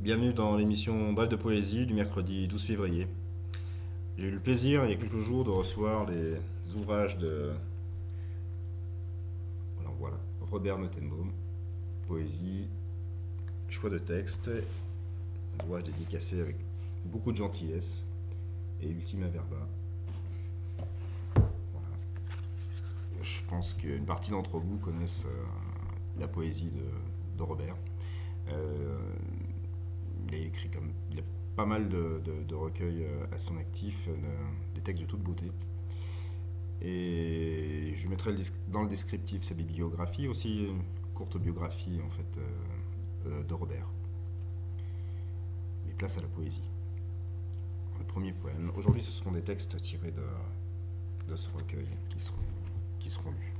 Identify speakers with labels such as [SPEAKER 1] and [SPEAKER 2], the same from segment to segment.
[SPEAKER 1] Bienvenue dans l'émission Bref de poésie du mercredi 12 février. J'ai eu le plaisir il y a quelques jours de recevoir les ouvrages de voilà, Robert Notenbaum, poésie, choix de texte, un ouvrage dédicacé avec beaucoup de gentillesse et ultima verba. Voilà. Je pense qu'une partie d'entre vous connaissent la poésie de Robert. Euh, il a pas mal de recueils à son actif, des textes de toute beauté. Et je mettrai dans le descriptif sa bibliographie, aussi une courte biographie en fait de Robert. Mais place à la poésie. Le premier poème. Aujourd'hui, ce seront des textes tirés de ce recueil qui seront lus.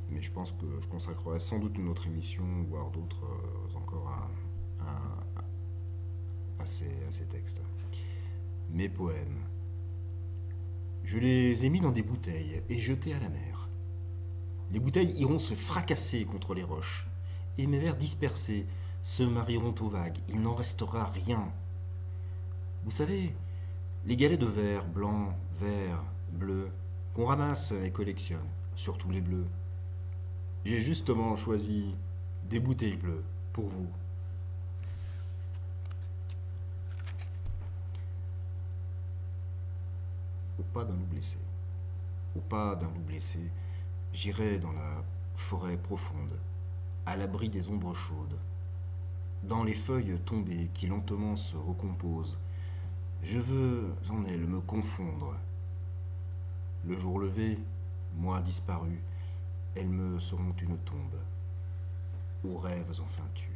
[SPEAKER 1] Mais je pense que je consacrerai sans doute une autre émission, voire d'autres encore à ces textes. Mes poèmes. Je les ai mis dans des bouteilles et jetés à la mer. Les bouteilles iront se fracasser contre les roches, et mes vers dispersés se marieront aux vagues. Il n'en restera rien. Vous savez, les galets de verre, blanc, vert, bleu, qu'on ramasse et collectionne, surtout les bleus. J'ai justement choisi des bouteilles bleues pour vous. Au pas d'un loup blessé. Au pas d'un loup blessé, j'irai dans la forêt profonde, à l'abri des ombres chaudes. Dans les feuilles tombées qui lentement se recomposent, je veux en elles me confondre. Le jour levé, moi disparu, elles me seront une tombe, aux rêves enfin tus.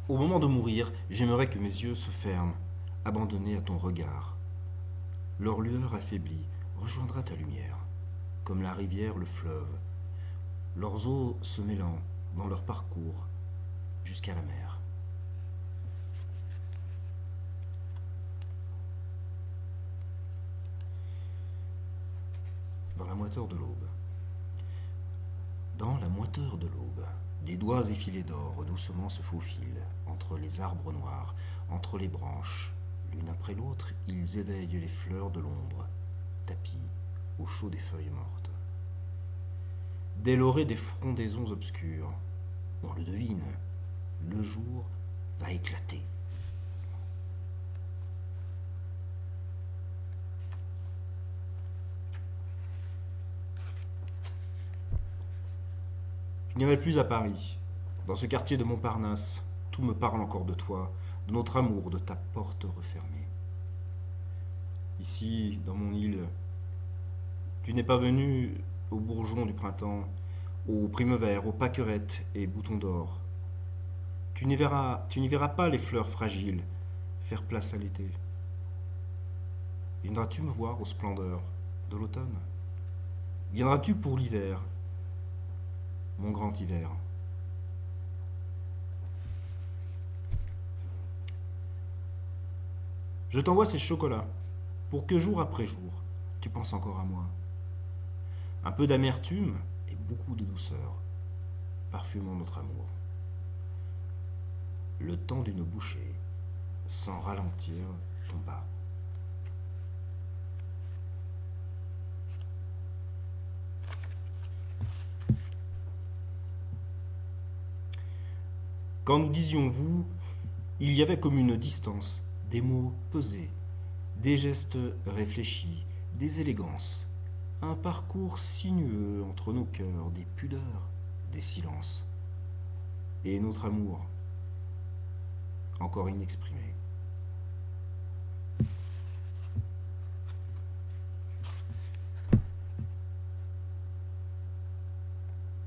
[SPEAKER 1] Au moment de mourir, j'aimerais que mes yeux se ferment, abandonnés à ton regard. Leur lueur affaiblie rejoindra ta lumière, comme la rivière le fleuve, leurs eaux se mêlant dans leur parcours jusqu'à la mer. Dans la moiteur de l'aube. Dans la moiteur de l'aube, des doigts effilés d'or doucement se faufilent entre les arbres noirs, entre les branches. L'une après l'autre, ils éveillent les fleurs de l'ombre, tapis au chaud des feuilles mortes. Dès l'orée des frondaisons obscures, on le devine, le jour va éclater. Je n'irai plus à Paris. Dans ce quartier de Montparnasse, tout me parle encore de toi, de notre amour, de ta porte refermée. Ici, dans mon île, tu n'es pas venu aux bourgeons du printemps, aux primevères, aux pâquerettes et boutons d'or. Tu n'y verras pas les fleurs fragiles faire place à l'été. Viendras-tu me voir aux splendeurs de l'automne? Viendras-tu pour l'hiver, mon grand hiver? Je t'envoie ces chocolats pour que jour après jour, tu penses encore à moi. Un peu d'amertume et beaucoup de douceur parfumant notre amour. Le temps d'une bouchée sans ralentir ton pas. Quand nous disions vous, il y avait comme une distance, des mots pesés, des gestes réfléchis, des élégances, un parcours sinueux entre nos cœurs, des pudeurs, des silences, et notre amour, encore inexprimé.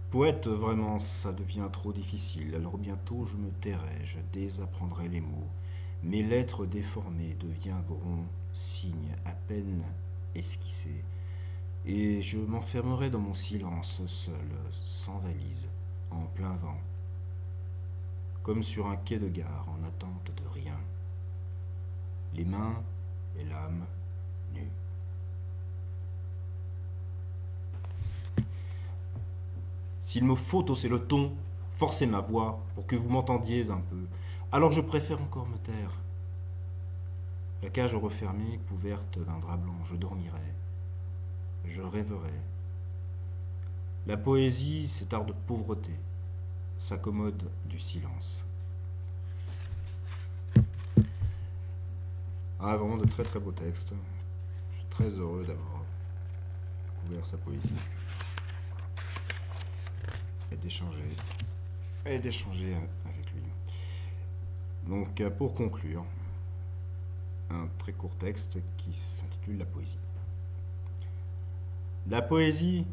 [SPEAKER 1] Poète, vraiment, ça devient trop difficile, alors bientôt je me tairai, je désapprendrai les mots. Mes lettres déformées deviendront signes à peine esquissés, et je m'enfermerai dans mon silence seul, sans valise, en plein vent, comme sur un quai de gare en attente de rien, les mains et l'âme nues. S'il me faut hausser le ton, forcer ma voix pour que vous m'entendiez un peu, alors je préfère encore me taire. La cage refermée, couverte d'un drap blanc, je dormirai, je rêverai. La poésie, c'est art de pauvreté, s'accommode du silence. Ah, vraiment de très très beaux textes. Je suis très heureux d'avoir découvert sa poésie. Et d'échanger avec lui. Donc, pour conclure, un très court texte qui s'intitule La poésie. La poésie,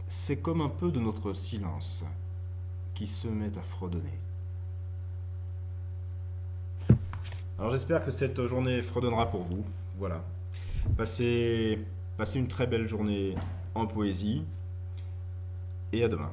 [SPEAKER 1] c'est comme un peu de notre silence qui se met à fredonner. Alors j'espère que cette journée fredonnera pour vous. Voilà. Passez une très belle journée en poésie et à demain.